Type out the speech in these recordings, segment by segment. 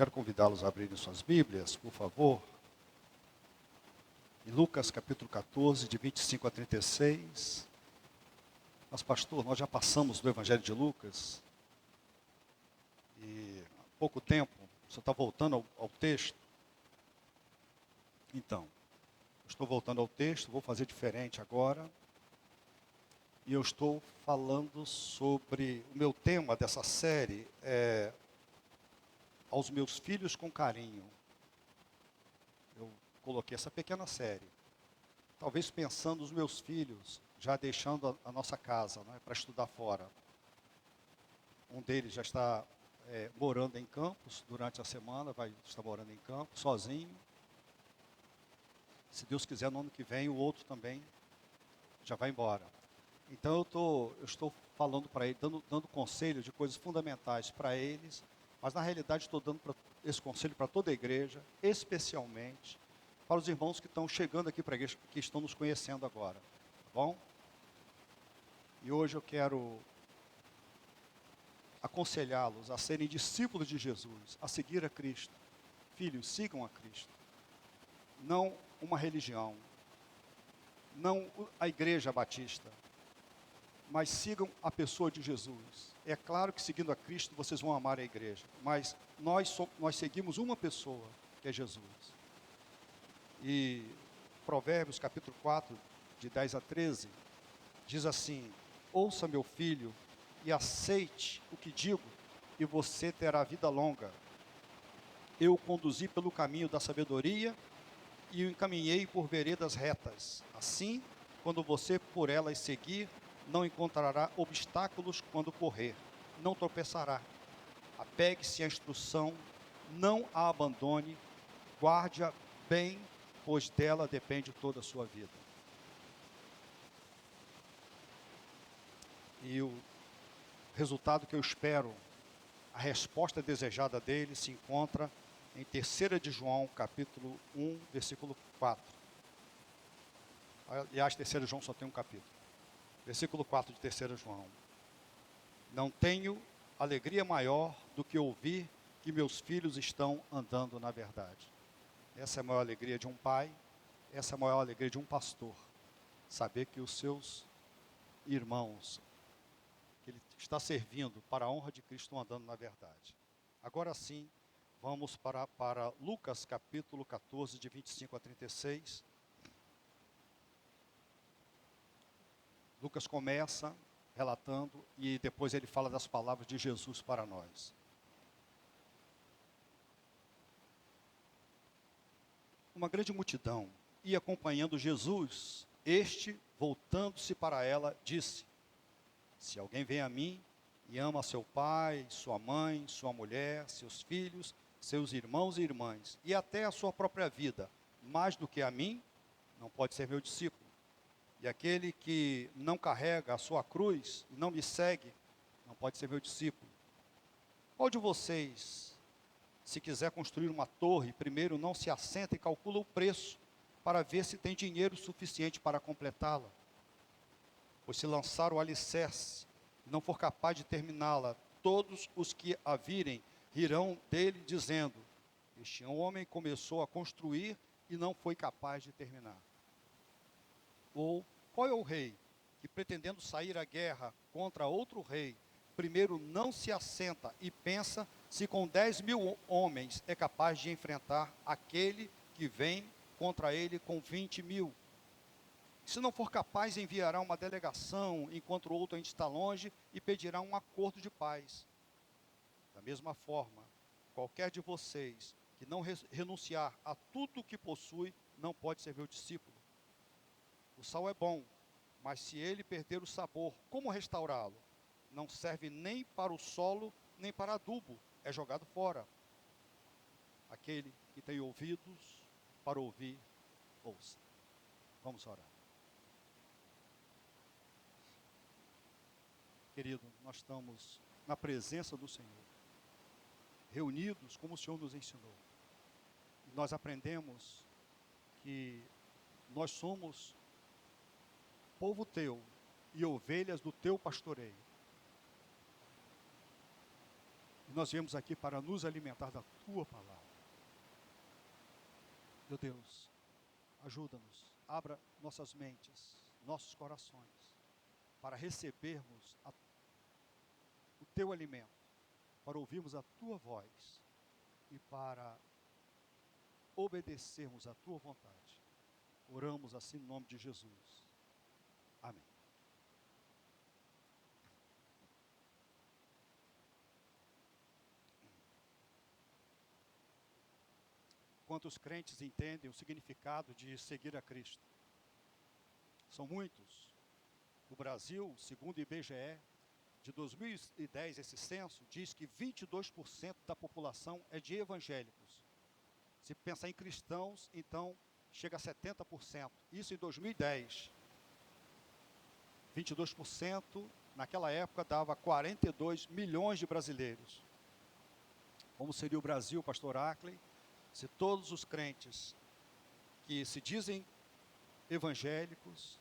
Quero convidá-los a abrirem suas Bíblias, por favor. Em Lucas capítulo 14, de 25 a 36. Mas, pastor, nós já passamos do Evangelho de Lucas. E há pouco tempo, o senhor está voltando ao texto. Então, eu estou voltando ao texto, vou fazer diferente agora. E eu estou falando sobre, o meu tema dessa série é aos meus filhos com carinho. Eu coloquei essa pequena série, talvez pensando nos meus filhos, já deixando a nossa casa, né, para estudar fora. Um deles já está morando em Campos durante a semana, vai estar morando em Campos, sozinho. Se Deus quiser, no ano que vem, o outro também já vai embora. Então eu estou falando para ele, dando conselho de coisas fundamentais para eles, mas na realidade estou dando esse conselho para toda a igreja, especialmente para os irmãos que estão chegando aqui para a igreja, que estão nos conhecendo agora, tá bom? E hoje eu quero aconselhá-los a serem discípulos de Jesus, a seguir a Cristo. Filhos, sigam a Cristo. Não uma religião, não a igreja batista, mas sigam a pessoa de Jesus. É claro que seguindo a Cristo vocês vão amar a igreja, mas nós seguimos uma pessoa, que é Jesus. E Provérbios capítulo 4, de 10 a 13, diz assim: ouça, meu filho, e aceite o que digo, e você terá vida longa. Eu o conduzi pelo caminho da sabedoria e o encaminhei por veredas retas. Assim, quando você por elas seguir, não encontrará obstáculos quando correr, não tropeçará. Apegue-se à instrução, não a abandone, guarde-a bem, pois dela depende toda a sua vida. E o resultado que eu espero, a resposta desejada dele, se encontra em 3 de João, capítulo 1, versículo 4. Aliás, 3 de João só tem um capítulo. Versículo 4 de 3 João. Não tenho alegria maior do que ouvir que meus filhos estão andando na verdade. Essa é a maior alegria de um pai, essa é a maior alegria de um pastor. Saber que os seus irmãos, que ele está servindo para a honra de Cristo, estão andando na verdade. Agora sim, vamos para Lucas capítulo 14, de 25 a 36. Lucas começa relatando e depois ele fala das palavras de Jesus para nós. Uma grande multidão ia acompanhando Jesus. Este, voltando-se para ela, disse: se alguém vem a mim e ama seu pai, sua mãe, sua mulher, seus filhos, seus irmãos e irmãs, e até a sua própria vida, mais do que a mim, não pode ser meu discípulo. E aquele que não carrega a sua cruz e não me segue, não pode ser meu discípulo. Qual de vocês, se quiser construir uma torre, primeiro não se assenta e calcula o preço, para ver se tem dinheiro suficiente para completá-la? Pois se lançar o alicerce e não for capaz de terminá-la, todos os que a virem rirão dele, dizendo: este homem começou a construir e não foi capaz de terminar. Ou qual é o rei que, pretendendo sair à guerra contra outro rei, primeiro não se assenta e pensa se com 10.000 homens é capaz de enfrentar aquele que vem contra ele com 20.000? Se não for capaz, enviará uma delegação enquanto o outro ainda está longe e pedirá um acordo de paz. Da mesma forma, qualquer de vocês que não renunciar a tudo o que possui, não pode ser meu discípulo. O sal é bom, mas se ele perder o sabor, como restaurá-lo? Não serve nem para o solo, nem para adubo, é jogado fora. Aquele que tem ouvidos para ouvir, ouça. Vamos orar. Querido, nós estamos na presença do Senhor, reunidos como o Senhor nos ensinou. E nós aprendemos que nós somos povo teu e ovelhas do teu pastoreio. E nós viemos aqui para nos alimentar da tua palavra. Meu Deus, ajuda-nos, abra nossas mentes, nossos corações, para recebermos o teu alimento, para ouvirmos a tua voz e para obedecermos a tua vontade. Oramos assim no nome de Jesus. Amém. Quantos crentes entendem o significado de seguir a Cristo? São muitos. O Brasil, segundo o IBGE, de 2010, esse censo, diz que 22% da população é de evangélicos. Se pensar em cristãos, então chega a 70%. Isso em 2010. 22%, naquela época, dava 42 milhões de brasileiros. Como seria o Brasil, pastor Ackley, se todos os crentes que se dizem evangélicos,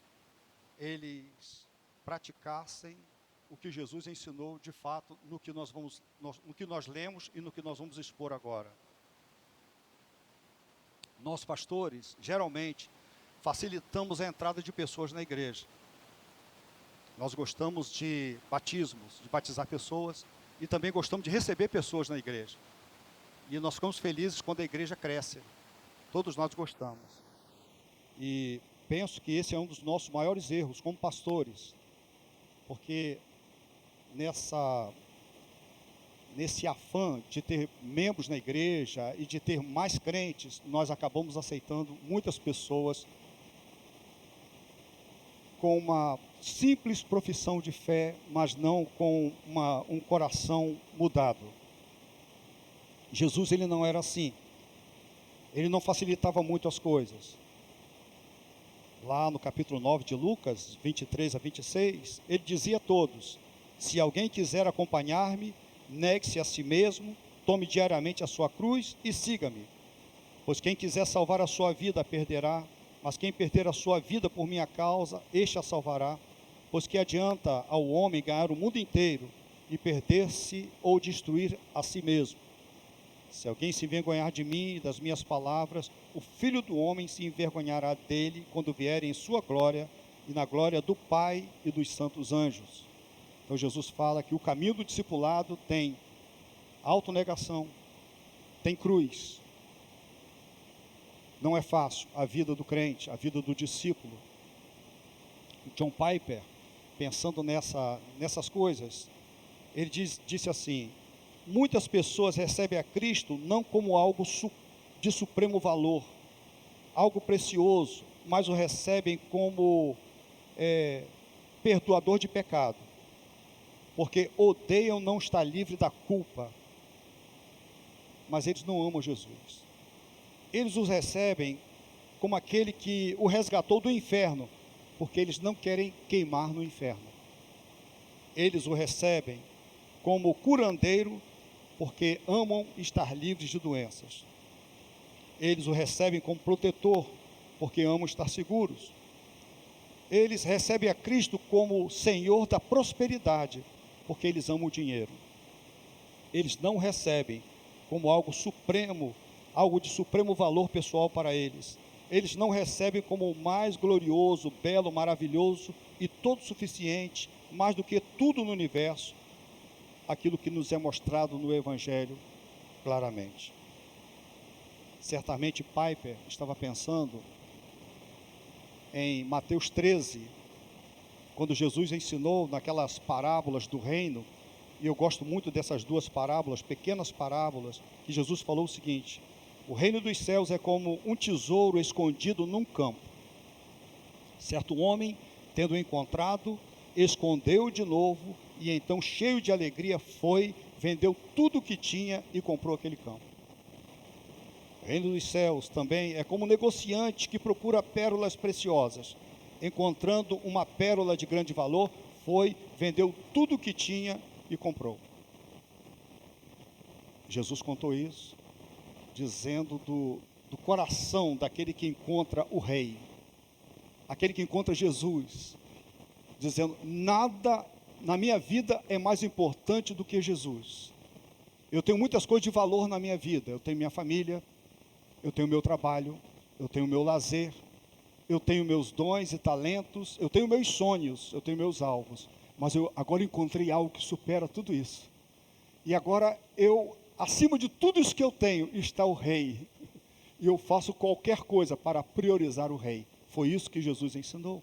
eles praticassem o que Jesus ensinou de fato no que nós lemos e no que nós vamos expor agora. Nós, pastores, geralmente facilitamos a entrada de pessoas na igreja. Nós gostamos de batismos, de batizar pessoas, e também gostamos de receber pessoas na igreja. E nós ficamos felizes quando a igreja cresce. Todos nós gostamos. E penso que esse é um dos nossos maiores erros como pastores. Porque nesse afã de ter membros na igreja e de ter mais crentes, nós acabamos aceitando muitas pessoas com uma simples profissão de fé, mas não com um coração mudado. Jesus, ele não era assim. Ele não facilitava muito as coisas. Lá no capítulo 9 de Lucas, 23 a 26, ele dizia a todos: se alguém quiser acompanhar-me, negue-se a si mesmo, tome diariamente a sua cruz e siga-me. Pois quem quiser salvar a sua vida, a perderá, mas quem perder a sua vida por minha causa, este a salvará. Pois que adianta ao homem ganhar o mundo inteiro e perder-se ou destruir a si mesmo? Se alguém se envergonhar de mim e das minhas palavras, o Filho do Homem se envergonhará dele quando vier em sua glória e na glória do Pai e dos santos anjos. Então Jesus fala que o caminho do discipulado tem autonegação, tem cruz. Não é fácil a vida do crente, a vida do discípulo. John Piper, pensando nessas coisas, ele disse assim: muitas pessoas recebem a Cristo não como algo de supremo valor, algo precioso, mas o recebem como perdoador de pecado, porque odeiam não estar livre da culpa, mas eles não amam Jesus. Eles os recebem como aquele que o resgatou do inferno, porque eles não querem queimar no inferno. Eles o recebem como curandeiro, porque amam estar livres de doenças. Eles o recebem como protetor, porque amam estar seguros. Eles recebem a Cristo como Senhor da prosperidade, porque eles amam o dinheiro. Eles não recebem como algo supremo, algo de supremo valor pessoal para eles. Eles não recebem como o mais glorioso, belo, maravilhoso e todo suficiente, mais do que tudo no universo, aquilo que nos é mostrado no Evangelho claramente. Certamente Piper estava pensando em Mateus 13, quando Jesus ensinou naquelas parábolas do reino, e eu gosto muito dessas duas parábolas, pequenas parábolas, que Jesus falou o seguinte: o reino dos céus é como um tesouro escondido num campo. Certo homem, tendo encontrado, escondeu de novo, e então, cheio de alegria, foi, vendeu tudo o que tinha e comprou aquele campo. O reino dos céus também é como um negociante que procura pérolas preciosas. Encontrando uma pérola de grande valor, foi, vendeu tudo o que tinha e comprou. Jesus contou isso, dizendo do coração daquele que encontra o rei, aquele que encontra Jesus, dizendo: nada na minha vida é mais importante do que Jesus. Eu tenho muitas coisas de valor na minha vida. Eu tenho minha família, eu tenho meu trabalho, eu tenho meu lazer, eu tenho meus dons e talentos, eu tenho meus sonhos, eu tenho meus alvos. Mas eu agora encontrei algo que supera tudo isso. E agora acima de tudo isso que eu tenho, está o Rei. E eu faço qualquer coisa para priorizar o Rei. Foi isso que Jesus ensinou.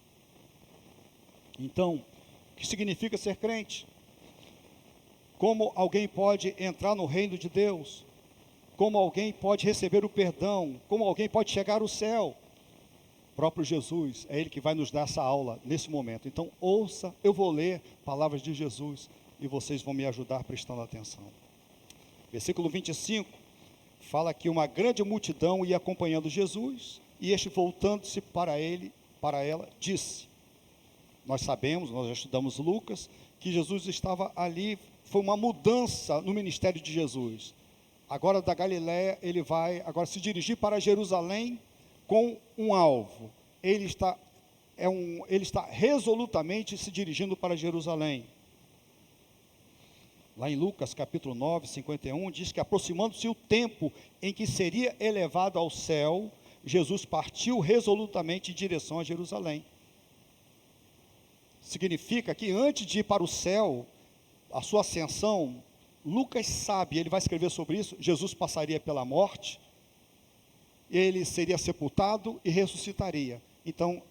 Então, o que significa ser crente? Como alguém pode entrar no reino de Deus? Como alguém pode receber o perdão? Como alguém pode chegar ao céu? O próprio Jesus, é Ele que vai nos dar essa aula nesse momento. Então, ouça, eu vou ler palavras de Jesus e vocês vão me ajudar prestando atenção. Versículo 25, fala que uma grande multidão ia acompanhando Jesus, e este, voltando-se para ela, disse. Nós sabemos, nós já estudamos Lucas, que Jesus estava ali, foi uma mudança no ministério de Jesus. Agora da Galiléia, ele vai agora se dirigir para Jerusalém com um alvo. Ele está resolutamente se dirigindo para Jerusalém. Lá em Lucas capítulo 9, 51, diz que aproximando-se o tempo em que seria elevado ao céu, Jesus partiu resolutamente em direção a Jerusalém. Significa que antes de ir para o céu, a sua ascensão, Lucas sabe, ele vai escrever sobre isso, Jesus passaria pela morte, ele seria sepultado e ressuscitaria. Então,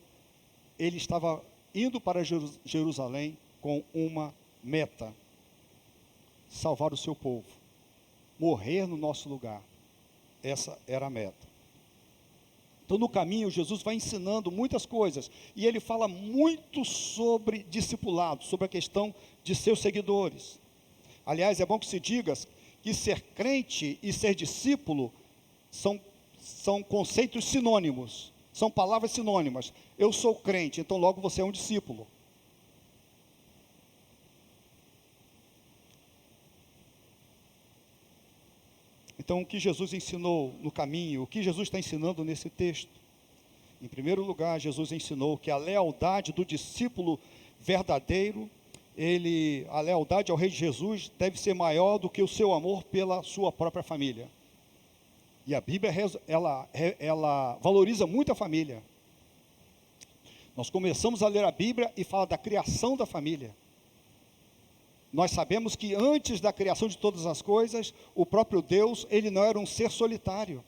ele estava indo para Jerusalém com uma meta: salvar o seu povo, morrer no nosso lugar. Essa era a meta. Então, no caminho, Jesus vai ensinando muitas coisas, e ele fala muito sobre discipulado, sobre a questão de seus seguidores. Aliás, é bom que se diga que ser crente e ser discípulo são conceitos sinônimos, são palavras sinônimas. Eu sou crente, então logo você é um discípulo. Então, o que Jesus ensinou no caminho, o que Jesus está ensinando nesse texto? Em primeiro lugar, Jesus ensinou que a lealdade do discípulo verdadeiro, a lealdade ao Rei Jesus deve ser maior do que o seu amor pela sua própria família. E a Bíblia, ela valoriza muito a família. Nós começamos a ler a Bíblia e fala da criação da família. Nós sabemos que antes da criação de todas as coisas, o próprio Deus, ele não era um ser solitário.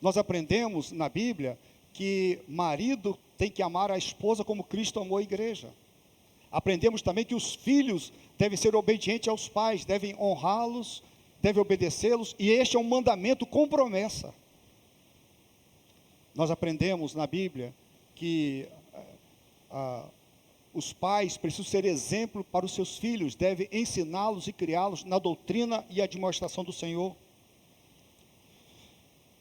Nós aprendemos na Bíblia que marido tem que amar a esposa como Cristo amou a igreja. Aprendemos também que os filhos devem ser obedientes aos pais, devem honrá-los, devem obedecê-los, e este é um mandamento com promessa. Nós aprendemos na Bíblia que os pais precisam ser exemplo para os seus filhos, devem ensiná-los e criá-los na doutrina e admoestação do Senhor.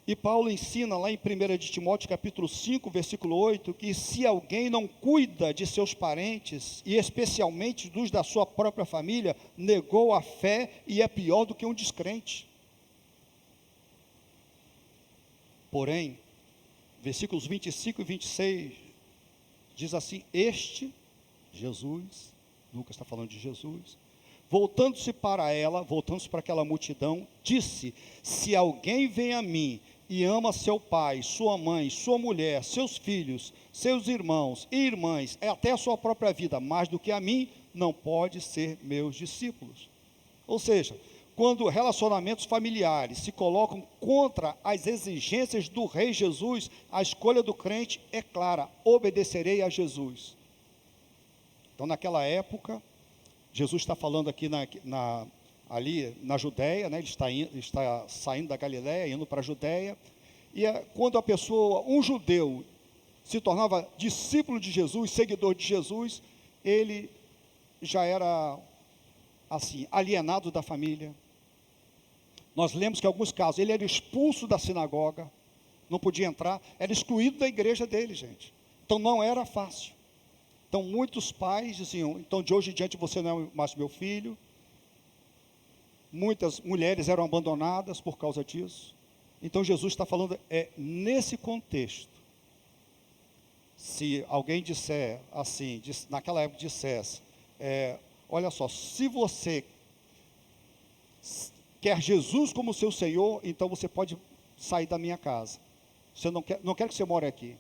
E Paulo ensina lá em 1 de Timóteo capítulo 5, versículo 8, que se alguém não cuida de seus parentes, e especialmente dos da sua própria família, negou a fé e é pior do que um descrente. Porém, versículos 25 e 26, diz assim: Jesus, Lucas está falando de Jesus, voltando-se para aquela multidão, disse: se alguém vem a mim e ama seu pai, sua mãe, sua mulher, seus filhos, seus irmãos e irmãs, até a sua própria vida, mais do que a mim, não pode ser meus discípulos. Ou seja, quando relacionamentos familiares se colocam contra as exigências do Rei Jesus, a escolha do crente é clara: obedecerei a Jesus. Então, naquela época, Jesus está falando aqui ali na Judéia, né? Ele está saindo da Galiléia, indo para a Judéia, e quando a pessoa, um judeu, se tornava discípulo de Jesus, seguidor de Jesus, ele já era, assim, alienado da família. Nós lemos que em alguns casos ele era expulso da sinagoga, não podia entrar, era excluído da igreja dele, gente. Então não era fácil. Então, muitos pais diziam: então de hoje em diante você não é mais meu filho. Muitas mulheres eram abandonadas por causa disso. Então, Jesus está falando, nesse contexto. Se alguém disser assim, naquela época dissesse, olha só, se você quer Jesus como seu Senhor, então você pode sair da minha casa. Você não quer que você more aqui.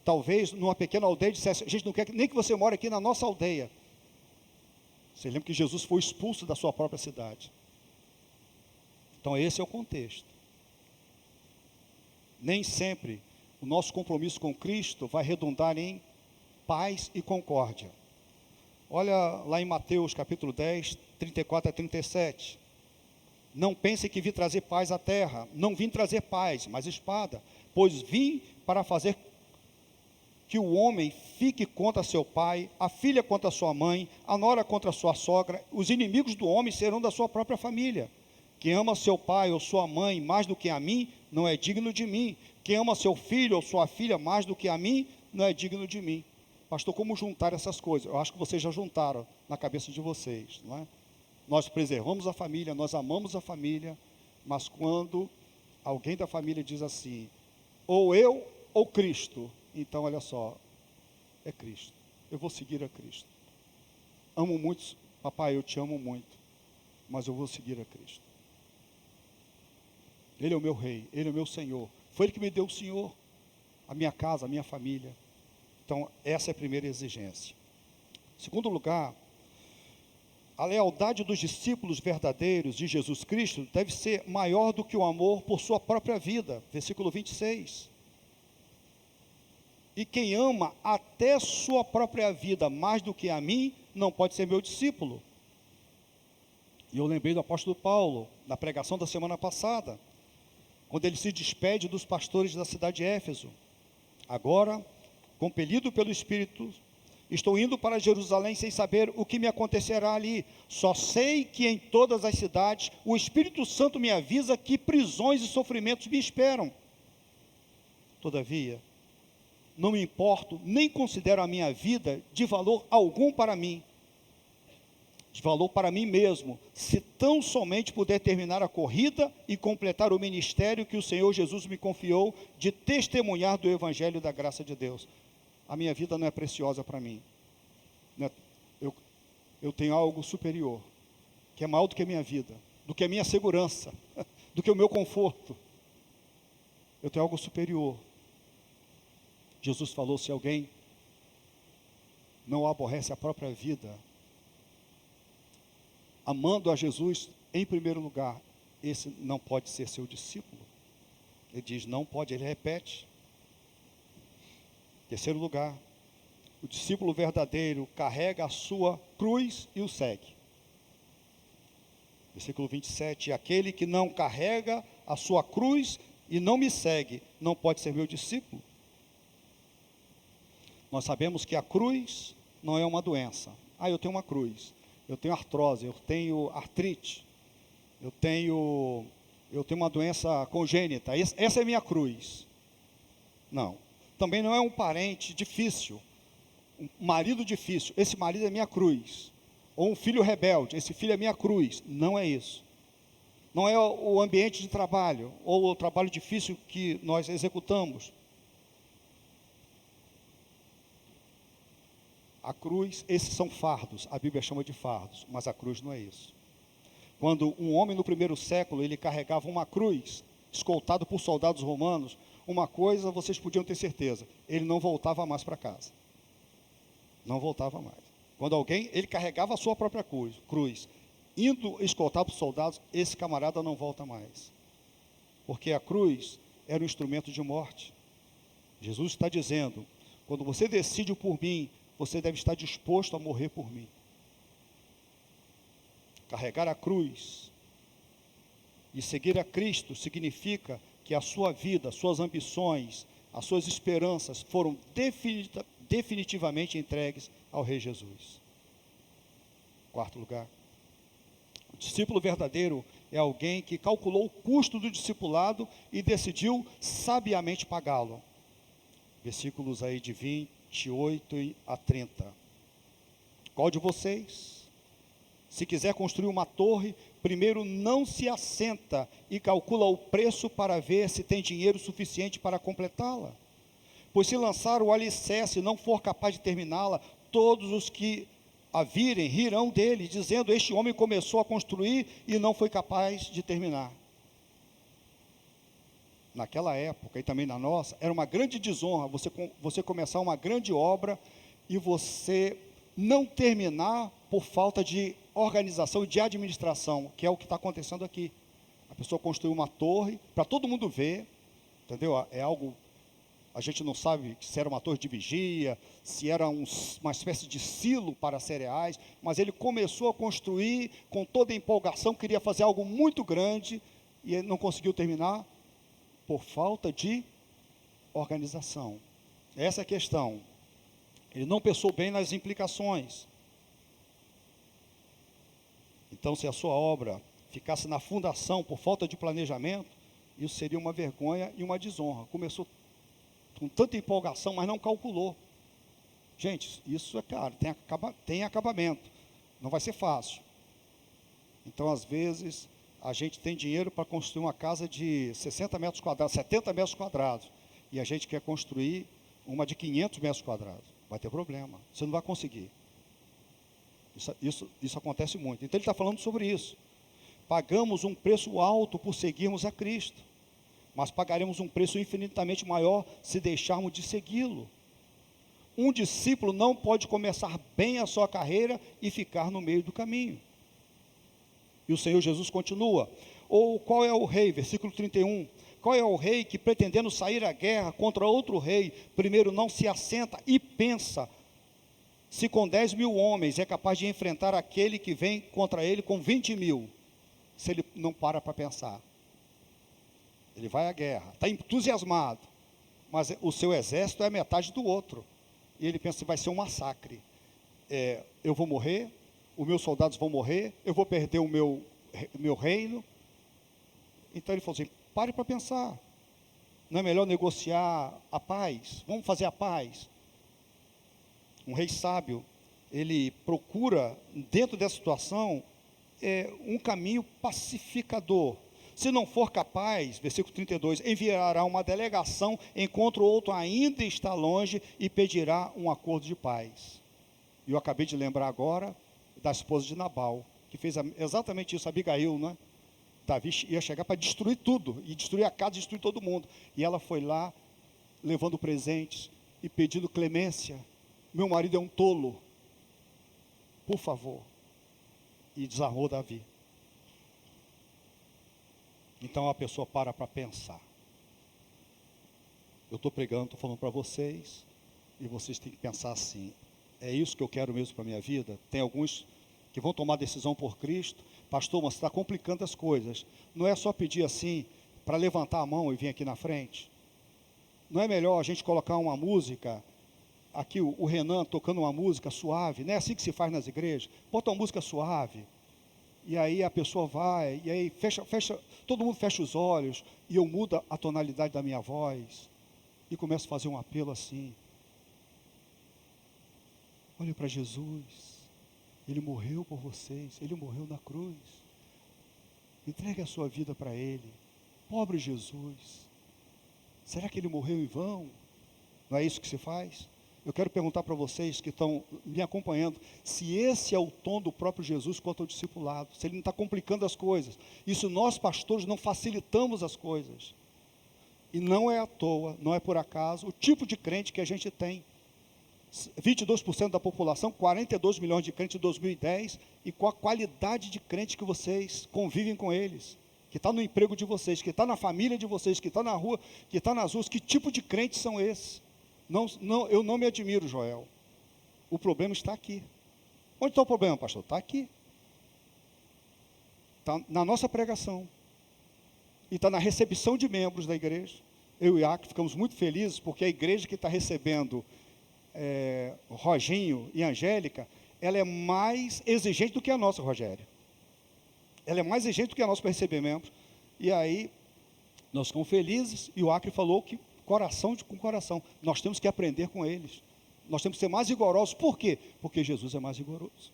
Talvez numa pequena aldeia dissesse: a gente não quer nem que você more aqui na nossa aldeia. Você lembra que Jesus foi expulso da sua própria cidade. Então esse é o contexto. Nem sempre o nosso compromisso com Cristo vai redundar em paz e concórdia. Olha lá em Mateus capítulo 10, 34 a 37. Não pense que vim trazer paz à terra. Não vim trazer paz, mas espada. Pois vim para fazer que o homem fique contra seu pai, a filha contra sua mãe, a nora contra sua sogra. Os inimigos do homem serão da sua própria família. Quem ama seu pai ou sua mãe mais do que a mim, não é digno de mim. Quem ama seu filho ou sua filha mais do que a mim, não é digno de mim. Pastor, como juntar essas coisas? Eu acho que vocês já juntaram na cabeça de vocês, não é? Nós preservamos a família, nós amamos a família, mas quando alguém da família diz assim: ou eu ou Cristo, então olha só, é Cristo. Eu vou seguir a Cristo. Amo muito, papai, eu te amo muito, mas eu vou seguir a Cristo. Ele é o meu rei, Ele é o meu Senhor. Foi Ele que me deu o Senhor, a minha casa, a minha família. Então, essa é a primeira exigência. Segundo lugar, a lealdade dos discípulos verdadeiros de Jesus Cristo deve ser maior do que o amor por sua própria vida. Versículo 26. E quem ama até sua própria vida mais do que a mim, não pode ser meu discípulo. E eu lembrei do apóstolo Paulo, na pregação da semana passada, quando ele se despede dos pastores da cidade de Éfeso. Agora, compelido pelo Espírito, estou indo para Jerusalém sem saber o que me acontecerá ali. Só sei que em todas as cidades o Espírito Santo me avisa que prisões e sofrimentos me esperam. Todavia, não me importo, nem considero a minha vida de valor algum para mim, de valor para mim mesmo, se tão somente puder terminar a corrida e completar o ministério que o Senhor Jesus me confiou de testemunhar do Evangelho da graça de Deus. A minha vida não é preciosa para mim. Eu tenho algo superior, que é maior do que a minha vida, do que a minha segurança, do que o meu conforto. Eu tenho algo superior. Jesus falou: se alguém não aborrece a própria vida, amando a Jesus em primeiro lugar, esse não pode ser seu discípulo. Ele diz: não pode, ele repete. Terceiro lugar, o discípulo verdadeiro carrega a sua cruz e o segue. Versículo 27, aquele que não carrega a sua cruz e não me segue, não pode ser meu discípulo. Nós sabemos que a cruz não é uma doença. Eu tenho uma cruz, eu tenho artrose, eu tenho artrite, eu tenho uma doença congênita, essa é a minha cruz. Não. Também não é um parente difícil, um marido difícil, esse marido é minha cruz. Ou um filho rebelde, esse filho é minha cruz. Não é isso. Não é o ambiente de trabalho, ou o trabalho difícil que nós executamos. A cruz, esses são fardos, a Bíblia chama de fardos, mas a cruz não é isso. Quando um homem no primeiro século, ele carregava uma cruz, escoltado por soldados romanos, uma coisa vocês podiam ter certeza, ele não voltava mais para casa. Não voltava mais. Quando alguém, ele carregava a sua própria cruz, indo escoltado por soldados, esse camarada não volta mais. Porque a cruz era um instrumento de morte. Jesus está dizendo, quando você decide por mim, você deve estar disposto a morrer por mim. Carregar a cruz e seguir a Cristo significa que a sua vida, suas ambições, as suas esperanças foram definitivamente entregues ao Rei Jesus. Quarto lugar, o discípulo verdadeiro é alguém que calculou o custo do discipulado e decidiu sabiamente pagá-lo. Versículos aí de 28 a 30. Qual de vocês, se quiser construir uma torre, primeiro não se assenta e calcula o preço para ver se tem dinheiro suficiente para completá-la? Pois se lançar o alicerce e não for capaz de terminá-la, todos os que a virem, rirão dele, dizendo: este homem começou a construir e não foi capaz de terminar. Naquela época, e também na nossa, era uma grande desonra você começar uma grande obra e você não terminar por falta de organização e de administração, que é o que está acontecendo aqui. A pessoa construiu uma torre para todo mundo ver, entendeu? É algo, a gente não sabe se era uma torre de vigia, se era uma espécie de silo para cereais, mas ele começou a construir com toda a empolgação, queria fazer algo muito grande e ele não conseguiu terminar por falta de organização. Essa é a questão. Ele não pensou bem nas implicações. Então, se a sua obra ficasse na fundação por falta de planejamento, isso seria uma vergonha e uma desonra. Começou com tanta empolgação, mas não calculou. Gente, isso é caro, tem acabamento. Não vai ser fácil. Então, às vezes, a gente tem dinheiro para construir uma casa de 60 metros quadrados, 70 metros quadrados, e a gente quer construir uma de 500 metros quadrados. Vai ter problema, você não vai conseguir. Isso acontece muito. Então ele está falando sobre isso. Pagamos um preço alto por seguirmos a Cristo, mas pagaremos um preço infinitamente maior se deixarmos de segui-lo. Um discípulo não pode começar bem a sua carreira e ficar no meio do caminho. E o Senhor Jesus continua. Ou qual é o rei, versículo 31, qual é o rei que, pretendendo sair à guerra contra outro rei, primeiro não se assenta e pensa se com 10 mil homens é capaz de enfrentar aquele que vem contra ele com 20 mil, se ele não para pensar. Ele vai à guerra, está entusiasmado, mas o seu exército é metade do outro, e ele pensa que vai ser um massacre. Eu vou morrer, os meus soldados vão morrer, eu vou perder o meu reino. Então ele falou assim: pare para pensar, não é melhor negociar a paz? Vamos fazer a paz. Um rei sábio, ele procura, dentro dessa situação, um caminho pacificador. Se não for capaz, versículo 32, enviará uma delegação, enquanto o outro ainda está longe, e pedirá um acordo de paz. E eu acabei de lembrar agora da esposa de Nabal, que fez exatamente isso, Abigail, né? Davi ia chegar para destruir tudo, e destruir a casa, destruir todo mundo. E ela foi lá, levando presentes e pedindo clemência. Meu marido é um tolo, por favor. E desarmou Davi. Então a pessoa para pensar. Eu estou pregando, estou falando para vocês, e vocês têm que pensar assim: é isso que eu quero mesmo para a minha vida? Tem alguns que vão tomar decisão por Cristo. Pastor, mas você está complicando as coisas. Não é só pedir assim, para levantar a mão e vir aqui na frente? Não é melhor a gente colocar uma música, aqui o Renan tocando uma música suave? Não é assim que se faz nas igrejas? Bota uma música suave, e aí a pessoa vai, e aí fecha, todo mundo fecha os olhos, e eu mudo a tonalidade da minha voz, e começo a fazer um apelo assim: olhe para Jesus, Ele morreu por vocês, Ele morreu na cruz, entregue a sua vida para Ele. Pobre Jesus, será que Ele morreu em vão? Não é isso que se faz? Eu quero perguntar para vocês que estão me acompanhando, se esse é o tom do próprio Jesus quanto ao discipulado, se Ele não está complicando as coisas. Isso nós pastores não facilitamos as coisas, e não é à toa, não é por acaso, o tipo de crente que a gente tem. 22% da população, 42 milhões de crentes em 2010, e com a qualidade de crente que vocês convivem com eles, que está no emprego de vocês, que está na família de vocês, que está na rua, que está nas ruas. Que tipo de crentes são esses? Não, eu não me admiro, Joel. O problema está aqui. Onde está o problema, pastor? Está aqui. Está na nossa pregação, e está na recepção de membros da igreja. Eu e Iac ficamos muito felizes, porque a igreja que está recebendo Roginho e Angélica, ela é mais exigente do que a nossa, Rogério. Ela é mais exigente do que a nossa para receber membros. E aí, nós ficamos felizes, e o Acre falou que coração com coração, nós temos que aprender com eles. Nós temos que ser mais rigorosos. Por quê? Porque Jesus é mais rigoroso.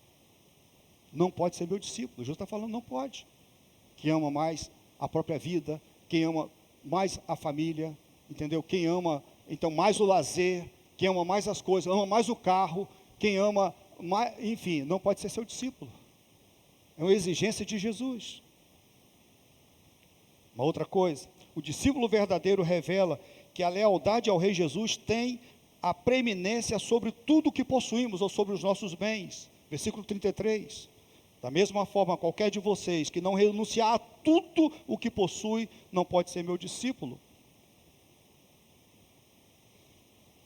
Não pode ser meu discípulo. Jesus está falando, não pode. Quem ama mais a própria vida, quem ama mais a família, entendeu? Quem ama, então, mais o lazer, quem ama mais as coisas, ama mais o carro, quem ama enfim, não pode ser seu discípulo. É uma exigência de Jesus. Uma outra coisa, o discípulo verdadeiro revela que a lealdade ao Rei Jesus tem a preeminência sobre tudo que possuímos ou sobre os nossos bens. Versículo 33. Da mesma forma, qualquer de vocês que não renunciar a tudo o que possui, não pode ser meu discípulo.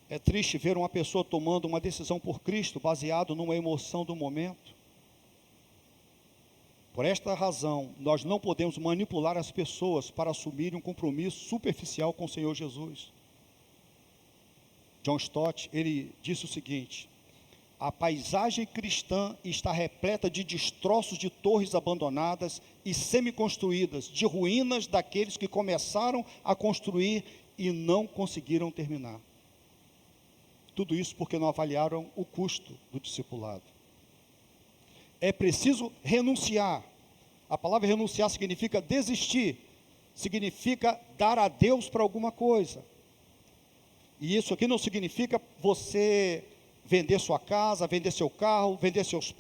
É triste ver uma pessoa tomando uma decisão por Cristo, baseado numa emoção do momento. Por esta razão, nós não podemos manipular as pessoas para assumirem um compromisso superficial com o Senhor Jesus. John Stott, ele disse o seguinte: a paisagem cristã está repleta de destroços de torres abandonadas e semi-construídas, de ruínas daqueles que começaram a construir e não conseguiram terminar. Tudo isso porque não avaliaram o custo do discipulado. É preciso renunciar. A palavra renunciar significa desistir, significa dar a Deus para alguma coisa. E isso aqui não significa você vender sua casa, vender seu carro, vender seus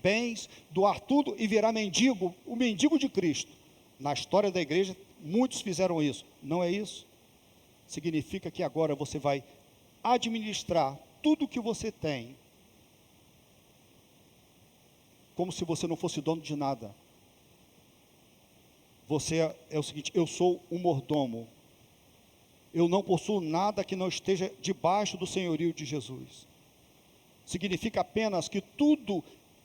bens, doar tudo e virar mendigo, o mendigo de Cristo. Na história da igreja, muitos fizeram isso. Não é isso. Significa que agora você vai administrar tudo que você tem, como se você não fosse dono de nada. Você é o seguinte: eu sou um mordomo. Eu não possuo nada que não esteja debaixo do senhorio de Jesus. Significa apenas que tudo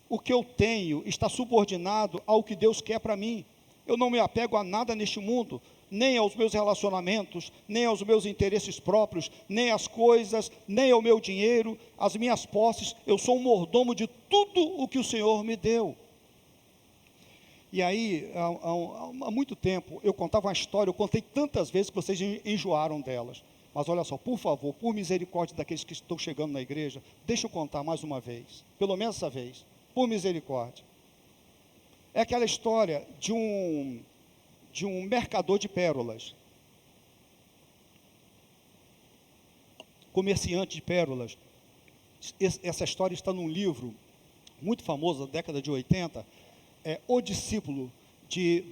o que eu tenho está subordinado ao que Deus quer para mim. Eu não me apego a nada neste mundo, nem aos meus relacionamentos, nem aos meus interesses próprios, nem às coisas, nem ao meu dinheiro, às minhas posses. Eu sou um mordomo de tudo o que o Senhor me deu. E aí, há muito tempo, eu contava uma história, eu contei tantas vezes que vocês enjoaram delas. Mas olha só, por favor, por misericórdia daqueles que estão chegando na igreja, deixa eu contar mais uma vez, pelo menos essa vez, por misericórdia. É aquela história de um mercador de pérolas, comerciante de pérolas. Essa história está num livro muito famoso da década de 80, O Discípulo,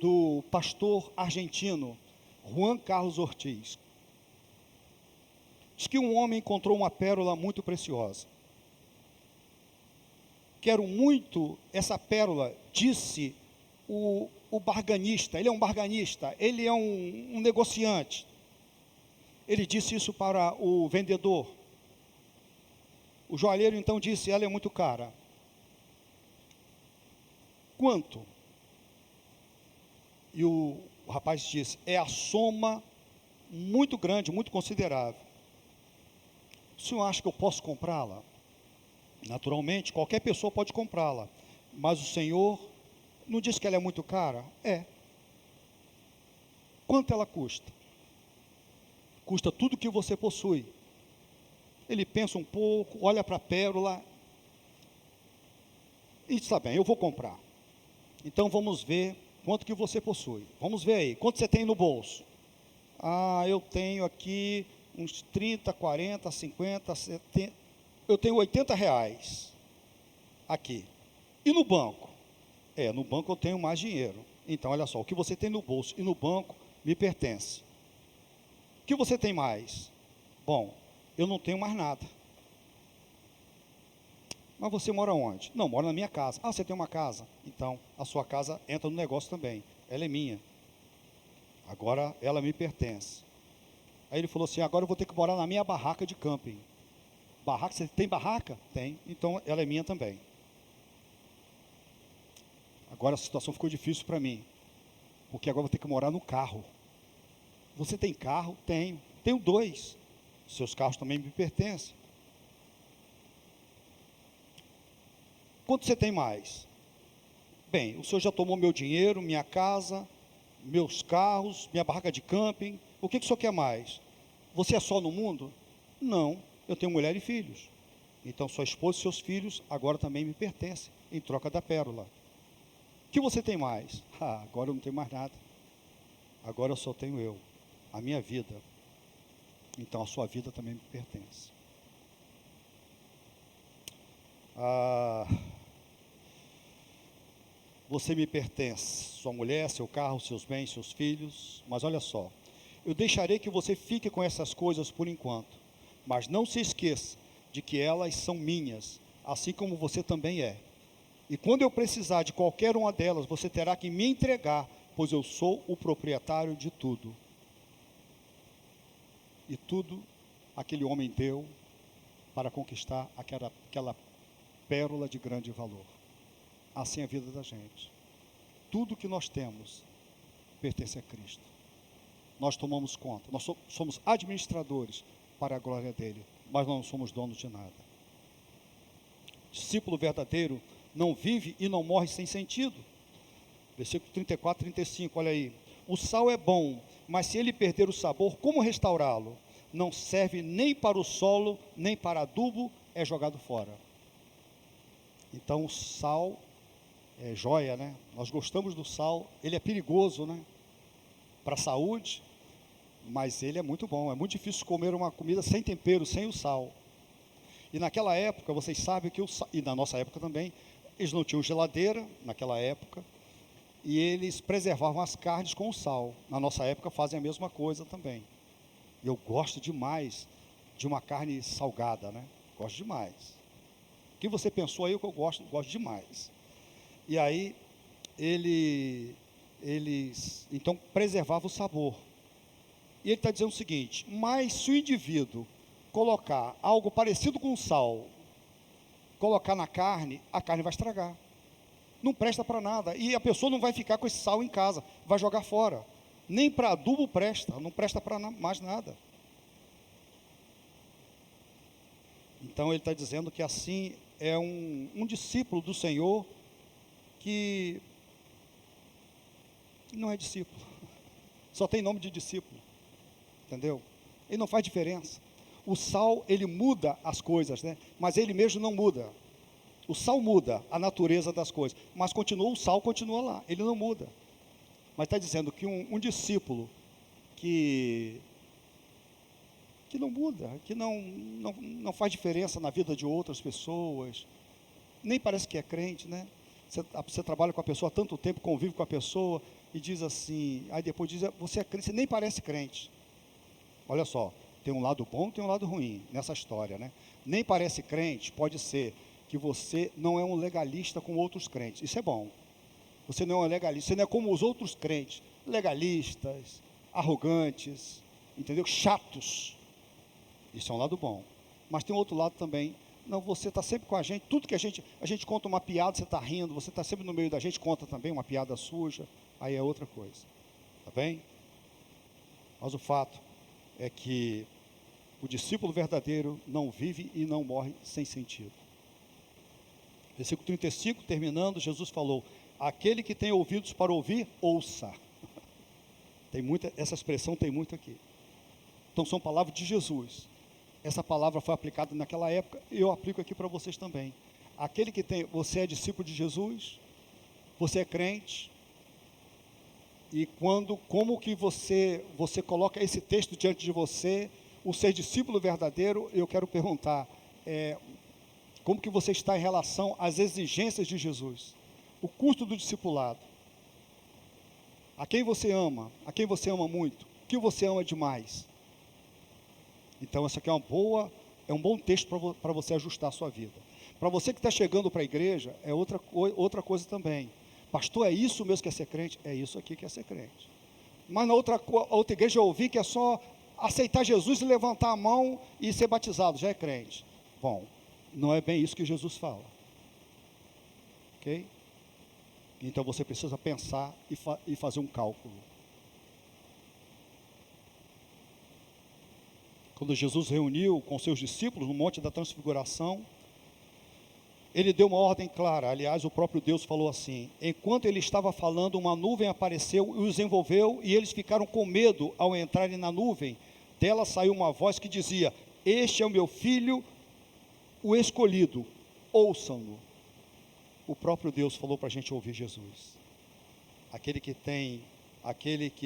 do pastor argentino Juan Carlos Ortiz. Diz que um homem encontrou uma pérola muito preciosa. Quero muito essa pérola, disse o barganista. Ele é um barganista, ele é um negociante. Ele disse isso para o vendedor. O joalheiro então disse: ela é muito cara. Quanto? E o rapaz disse: é a soma muito grande, muito considerável. O senhor acha que eu posso comprá-la? Naturalmente, qualquer pessoa pode comprá-la, mas o Senhor não disse que ela é muito cara? É. Quanto ela custa? Custa tudo que você possui. Ele pensa um pouco, olha para a pérola e está bem, eu vou comprar. Então vamos ver quanto que você possui. Vamos ver aí, quanto você tem no bolso? Eu tenho aqui uns 30, 40, 50, 70, eu tenho 80 reais aqui. E no banco? No banco eu tenho mais dinheiro. Então, olha só, o que você tem no bolso e no banco me pertence. O que você tem mais? Bom, eu não tenho mais nada. Mas você mora onde? Não, moro na minha casa. Você tem uma casa? Então, a sua casa entra no negócio também. Ela é minha. Agora, ela me pertence. Aí ele falou assim: agora eu vou ter que morar na minha barraca de camping. Barraca, você tem barraca? Tem. Então, ela é minha também. Agora a situação ficou difícil para mim, porque agora eu vou ter que morar no carro. Você tem carro? Tenho. Tenho 2. Seus carros também me pertencem. Quanto você tem mais? Bem, o senhor já tomou meu dinheiro, minha casa, meus carros, minha barraca de camping. O que o senhor quer mais? Você é só no mundo? Não, eu tenho mulher e filhos. Então sua esposa e seus filhos agora também me pertencem, em troca da pérola. O que você tem mais? Agora eu não tenho mais nada. Agora eu só tenho eu, a minha vida. Então a sua vida também me pertence. Ah, você me pertence, sua mulher, seu carro, seus bens, seus filhos, mas olha só, eu deixarei que você fique com essas coisas por enquanto, mas não se esqueça de que elas são minhas, assim como você também é. E quando eu precisar de qualquer uma delas, você terá que me entregar, pois eu sou o proprietário de tudo. E tudo aquele homem deu para conquistar aquela pérola de grande valor. Assim é a vida da gente. Tudo que nós temos pertence a Cristo. Nós tomamos conta, nós somos administradores para a glória dele, mas nós não somos donos de nada. Discípulo verdadeiro não vive e não morre sem sentido. Versículo 34, 35, olha aí. O sal é bom, mas se ele perder o sabor, como restaurá-lo? Não serve nem para o solo, nem para adubo, é jogado fora. Então o sal é joia, né? Nós gostamos do sal, ele é perigoso, né? Para a saúde, mas ele é muito bom. É muito difícil comer uma comida sem tempero, sem o sal. E naquela época, vocês sabem que e na nossa época também, eles não tinham geladeira naquela época, e eles preservavam as carnes com o sal. Na nossa época fazem a mesma coisa também. Eu gosto demais de uma carne salgada, né? Gosto demais. O que você pensou aí, o que eu gosto demais. E aí, eles então preservavam o sabor. E ele está dizendo o seguinte: mas se o indivíduo colocar algo parecido com sal, colocar na carne, a carne vai estragar. Não presta para nada. E a pessoa não vai ficar com esse sal em casa, vai jogar fora. Nem para adubo presta, não presta para mais nada. Então ele está dizendo que assim é um discípulo do Senhor que não é discípulo. Só tem nome de discípulo. Entendeu? Ele não faz diferença. O sal, ele muda as coisas, né? Mas ele mesmo não muda. O sal muda a natureza das coisas, mas o sal continua lá, ele não muda. Mas está dizendo que um discípulo que não muda, que não faz diferença na vida de outras pessoas, nem parece que é crente, né? Você trabalha com a pessoa há tanto tempo, convive com a pessoa e diz assim, aí depois diz, você é crente, você nem parece crente. Olha só, tem um lado bom e tem um lado ruim nessa história, né? Nem parece crente, pode ser que você não é um legalista com outros crentes. Isso é bom. Você não é um legalista, você não é como os outros crentes, legalistas, arrogantes, entendeu? Chatos. Isso é um lado bom. Mas tem outro lado também. Não, você está sempre com a gente, tudo que a gente conta uma piada, você está rindo, você está sempre no meio da gente, conta também uma piada suja, aí é outra coisa. Tá bem? Mas o fato é que o discípulo verdadeiro não vive e não morre sem sentido. Versículo 35, terminando, Jesus falou: aquele que tem ouvidos para ouvir, ouça. Essa expressão tem muito aqui. Então são palavras de Jesus. Essa palavra foi aplicada naquela época e eu aplico aqui para vocês também. Aquele que tem, você é discípulo de Jesus, você é crente, e como que você coloca esse texto diante de você, o ser discípulo verdadeiro, eu quero perguntar, como que você está em relação às exigências de Jesus? O custo do discipulado. A quem você ama muito, o que você ama demais. Então, essa aqui é um bom texto para você ajustar a sua vida. Para você que está chegando para a igreja, é outra coisa também. Pastor, é isso mesmo que é ser crente? É isso aqui que é ser crente. Mas na outra igreja eu ouvi que é só aceitar Jesus e levantar a mão e ser batizado, já é crente. Bom, não é bem isso que Jesus fala. Ok? Então você precisa pensar e fazer um cálculo. Quando Jesus reuniu com seus discípulos no Monte da Transfiguração, ele deu uma ordem clara. Aliás, o próprio Deus falou assim: enquanto ele estava falando, uma nuvem apareceu e os envolveu, e eles ficaram com medo ao entrarem na nuvem. Dela saiu uma voz que dizia: este é o meu filho, o escolhido, ouçam-no. O próprio Deus falou para a gente ouvir Jesus. Aquele que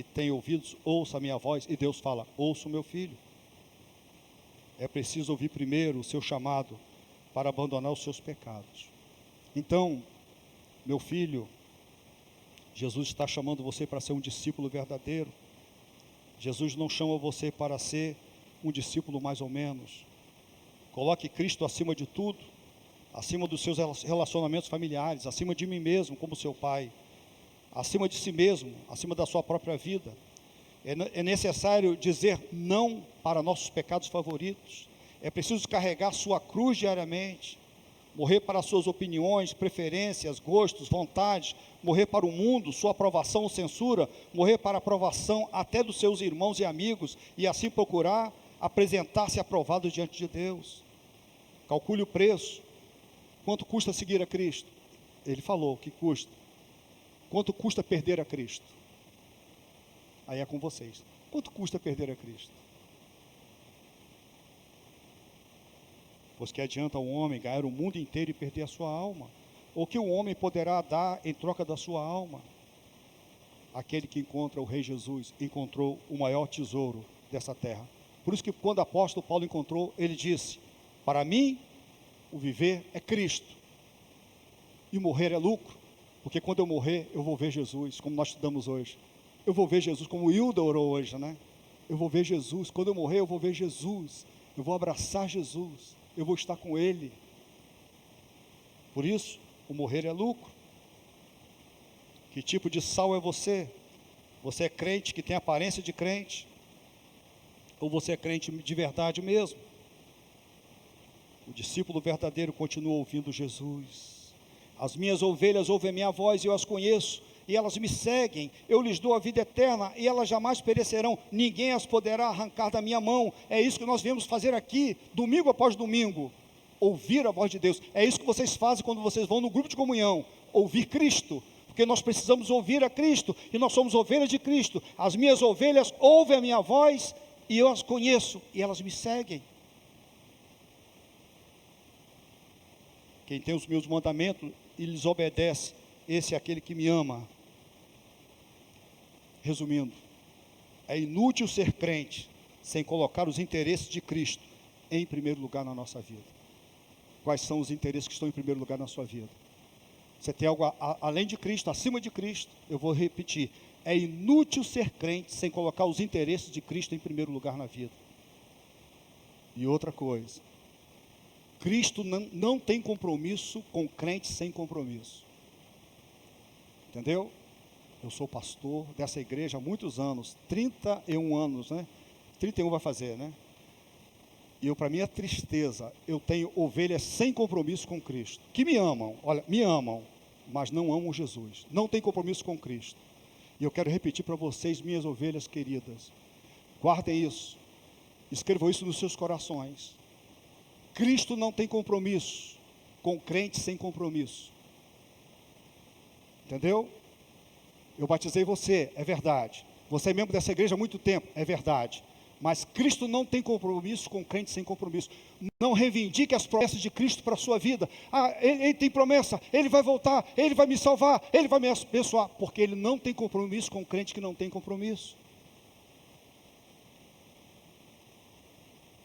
tem ouvidos, ouça a minha voz. E Deus fala: ouça o meu filho. É preciso ouvir primeiro o seu chamado, para abandonar os seus pecados. Então, meu filho, Jesus está chamando você para ser um discípulo verdadeiro. Jesus não chama você para ser um discípulo mais ou menos. Coloque Cristo acima de tudo, acima dos seus relacionamentos familiares, acima de mim mesmo como seu pai, acima de si mesmo, acima da sua própria vida. É necessário dizer não para nossos pecados favoritos. É preciso carregar sua cruz diariamente, morrer para suas opiniões, preferências, gostos, vontades, morrer para o mundo, sua aprovação ou censura, morrer para a aprovação até dos seus irmãos e amigos, e assim procurar apresentar-se aprovado diante de Deus. Calcule o preço. Quanto custa seguir a Cristo? Ele falou que custa. Quanto custa perder a Cristo? Aí é com vocês. Quanto custa perder a Cristo? Pois que adianta um homem ganhar o mundo inteiro e perder a sua alma? Ou que o homem poderá dar em troca da sua alma? Aquele que encontra o Rei Jesus, encontrou o maior tesouro dessa terra. Por isso que quando o apóstolo Paulo encontrou, ele disse: para mim, o viver é Cristo, e morrer é lucro, porque quando eu morrer, eu vou ver Jesus, como nós estudamos hoje. Eu vou ver Jesus, como o Hilda orou hoje, né? Eu vou ver Jesus, quando eu morrer, eu vou ver Jesus, eu vou abraçar Jesus, eu vou estar com Ele. Por isso, o morrer é lucro. Que tipo de sal é você? Você é crente que tem aparência de crente? Ou você é crente de verdade mesmo? O discípulo verdadeiro continua ouvindo Jesus. As minhas ovelhas ouvem a minha voz e eu as conheço, e elas me seguem. Eu lhes dou a vida eterna e elas jamais perecerão. Ninguém as poderá arrancar da minha mão. É isso que nós viemos fazer aqui, domingo após domingo. Ouvir a voz de Deus. É isso que vocês fazem quando vocês vão no grupo de comunhão. Ouvir Cristo. Porque nós precisamos ouvir a Cristo, e nós somos ovelhas de Cristo. As minhas ovelhas ouvem a minha voz e eu as conheço e elas me seguem. Quem tem os meus mandamentos e lhes obedece, esse é aquele que me ama. Resumindo, é inútil ser crente sem colocar os interesses de Cristo em primeiro lugar na nossa vida. Quais são os interesses que estão em primeiro lugar na sua vida? Você tem algo além de Cristo, acima de Cristo? Eu vou repetir, é inútil ser crente sem colocar os interesses de Cristo em primeiro lugar na vida. E outra coisa, Cristo não tem compromisso com crente sem compromisso. Entendeu? Eu sou pastor dessa igreja há muitos anos, 31 anos, né? 31 vai fazer, né? E para minha tristeza, eu tenho ovelhas sem compromisso com Cristo, que me amam, olha, me amam, mas não amam Jesus, não tem compromisso com Cristo. E eu quero repetir para vocês, minhas ovelhas queridas, guardem isso, escrevam isso nos seus corações. Cristo não tem compromisso com crente sem compromisso. Entendeu? Eu batizei você, é verdade. Você é membro dessa igreja há muito tempo, é verdade. Mas Cristo não tem compromisso com crente sem compromisso. Não reivindique as promessas de Cristo para a sua vida. Ah, ele tem promessa, Ele vai voltar, Ele vai me salvar, Ele vai me abençoar. Porque Ele não tem compromisso com crente que não tem compromisso.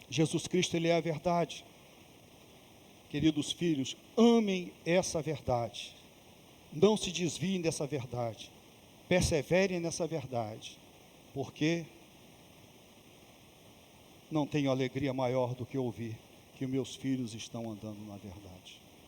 Jesus Cristo, Ele é a verdade. Queridos filhos, amem essa verdade. Não se desviem dessa verdade. Perseverem nessa verdade. Porque não tenho alegria maior do que ouvir que meus filhos estão andando na verdade.